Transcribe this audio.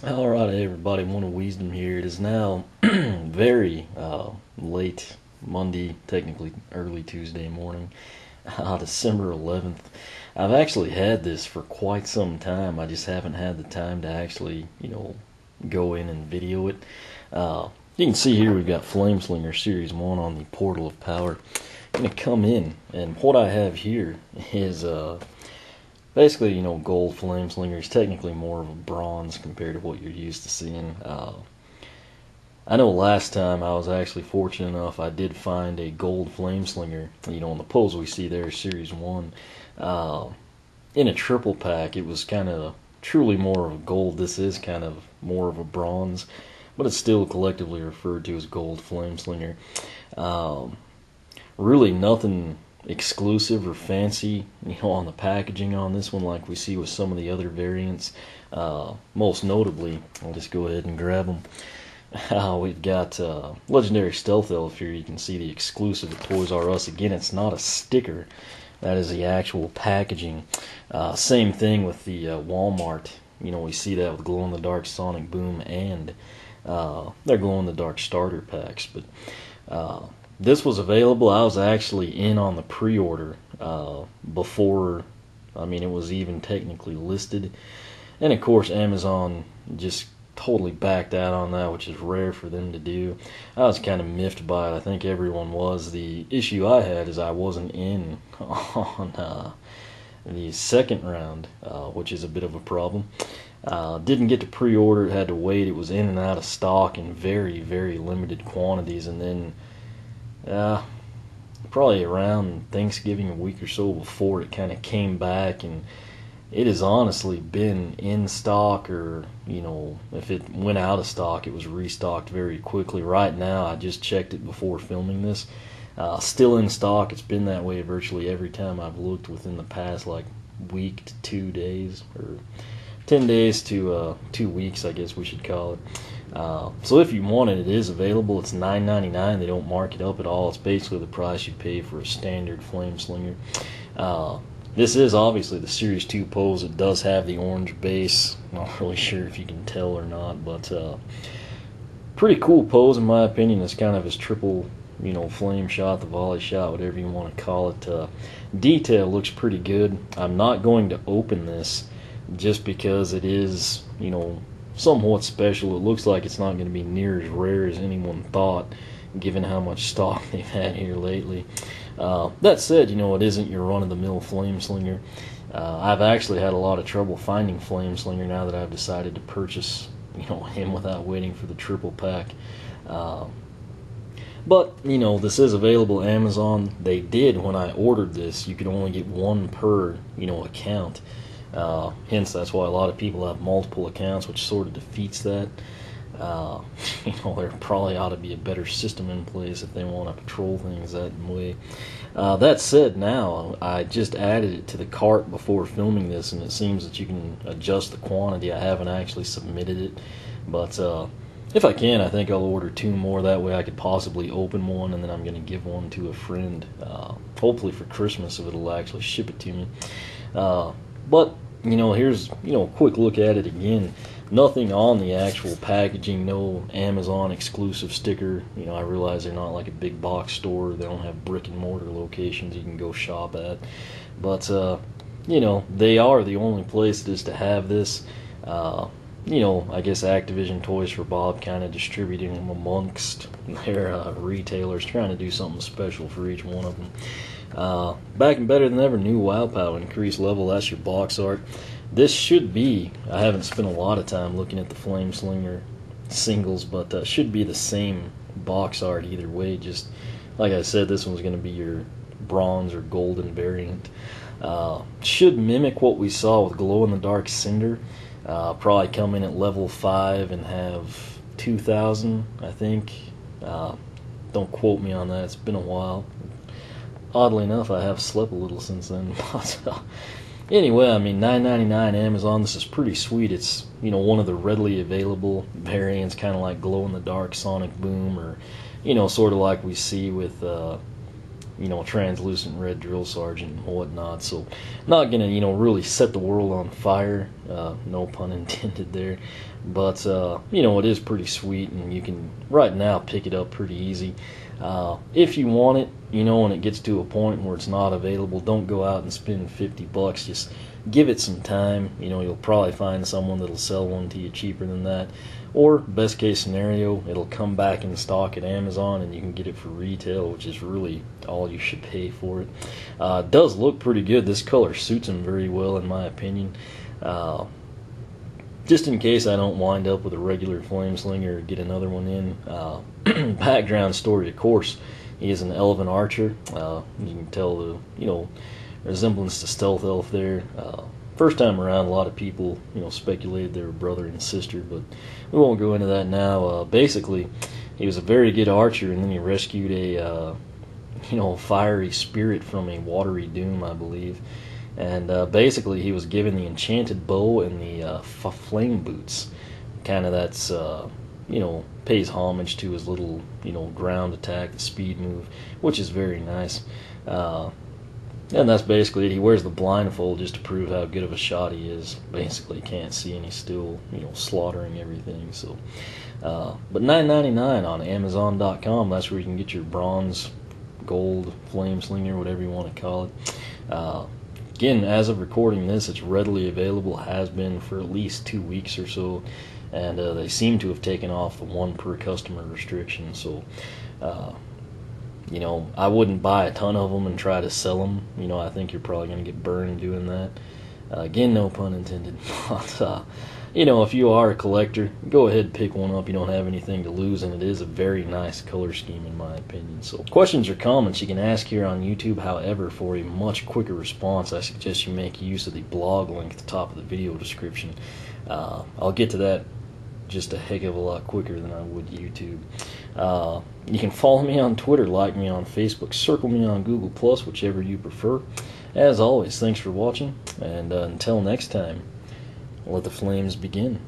Alright, everybody, one of Wisdom here. It is now very late Monday, technically early Tuesday morning, December 11th. I've actually had this for quite some time. I just haven't had the time to actually, go in and video it. You can see here we've got Flameslinger Series 1 on the Portal of Power. I'm going to come in, and what I have here is basically, gold Flameslinger is technically more of a bronze compared to what you're used to seeing. I know last time I was actually fortunate enough, I did find a gold Flameslinger, in the pose we see there, Series 1. In a triple pack, it was kind of truly more of a gold. This is kind of more of a bronze, but it's still collectively referred to as gold Flameslinger. Really nothing exclusive or fancy, on the packaging on this one like we see with some of the other variants. Most notably, I'll just go ahead and grab them. We've got Legendary Stealth Elf here. You can see the exclusive at Toys R Us. Again, it's not a sticker. That is the actual packaging. Same thing with the Walmart. We see that with glow-in-the-dark Sonic Boom and their glow-in-the-dark starter packs. But this was available. I was actually in on the pre-order before, it was even technically listed. And of course, Amazon just totally backed out on that, which is rare for them to do. I was kind of miffed by it. I think everyone was. The issue I had is I wasn't in on the second round, which is a bit of a problem. Didn't get to pre-order it, had to wait. It was in and out of stock in very, very limited quantities, and then probably around Thanksgiving, a week or so before, it kind of came back, and it has honestly been in stock, or if it went out of stock, it was restocked very quickly. Right now, I just checked it before filming this, still in stock. It's been that way virtually every time I've looked within the past week to 2 days, or 10 days to 2 weeks, I guess we should call it. So if you want it, it is available. It's $9.99. They don't mark it up at all. It's basically the price you pay for a standard Flameslinger. This is obviously the Series 2 pose. It does have the orange base. Not really sure if you can tell or not, but pretty cool pose in my opinion. It's kind of his triple, flame shot, the volley shot, whatever you want to call it. Detail looks pretty good. I'm not going to open this just because it is, somewhat special. It looks like it's not going to be near as rare as anyone thought, given how much stock they've had here lately. That said, it isn't your run-of-the-mill Flameslinger. I've actually had a lot of trouble finding Flameslinger now that I've decided to purchase, him without waiting for the triple pack. But, this is available Amazon. They did, when I ordered this, you could only get one per, account. Hence, that's why a lot of people have multiple accounts, which sort of defeats that. There probably ought to be a better system in place if they want to control things that way. That said, now, I just added it to the cart before filming this, and it seems that you can adjust the quantity. I haven't actually submitted it, but if I can, I think I'll order 2 more. That way I could possibly open one, and then I'm going to give one to a friend, hopefully for Christmas, if it'll actually ship it to me. But, here's, a quick look at it again. Nothing on the actual packaging, no Amazon exclusive sticker. I realize they're not like a big box store. They don't have brick and mortar locations you can go shop at. But, they are the only places to have this. I guess Activision Toys for Bob kind of distributing them amongst their retailers, trying to do something special for each one of them. Back and better than ever, new WoW Pow, increased level. That's your box art. This should be, I haven't spent a lot of time looking at the Flameslinger singles, but should be the same box art either way. Just like I said, this one's going to be your bronze or golden variant. Should mimic what we saw with glow-in-the-dark Cinder. Probably come in at level 5 and have 2,000, I think. Don't quote me on that. It's been a while. Oddly enough, I have slept a little since then. But anyway, $9.99 Amazon. This is pretty sweet. It's one of the readily available variants, kind of like glow in the dark Sonic Boom, or sort of like we see with translucent red drill sergeant and whatnot. So not gonna, really set the world on fire. No pun intended there. But it is pretty sweet, and you can right now pick it up pretty easy. If you want it, when it gets to a point where it's not available, don't go out and spend $50. Just give it some time. You'll probably find someone that'll sell one to you cheaper than that. Or, best case scenario, it'll come back in stock at Amazon and you can get it for retail, which is really all you should pay for it. It does look pretty good. This color suits him very well, in my opinion. Just in case I don't wind up with a regular Flameslinger or get another one in. Background story, of course, he is an elven archer. You can tell the, resemblance to Stealth Elf there. First time around, a lot of people, speculated they were brother and sister, but we won't go into that now. Basically, he was a very good archer, and then he rescued a, fiery spirit from a watery doom, I believe. And basically, he was given the enchanted bow and the flame boots. Kind of that's, pays homage to his little, ground attack, the speed move, which is very nice. And that's basically it. He wears the blindfold just to prove how good of a shot he is. Basically, can't see, and he's still, slaughtering everything. So, but $9.99 on Amazon.com. That's where you can get your bronze, gold, Flameslinger, whatever you want to call it. Again, as of recording this, it's readily available. Has been for at least 2 weeks or so, and they seem to have taken off the one per customer restriction. So. I wouldn't buy a ton of them and try to sell them. I think you're probably going to get burned doing that. Again, no pun intended. But, if you are a collector, go ahead and pick one up. You don't have anything to lose, and it is a very nice color scheme in my opinion. So, questions or comments you can ask here on YouTube. However, for a much quicker response, I suggest you make use of the blog link at the top of the video description. I'll get to that just a heck of a lot quicker than I would YouTube. You can follow me on Twitter, like me on Facebook, circle me on Google+, whichever you prefer. As always, thanks for watching, and until next time, let the flames begin.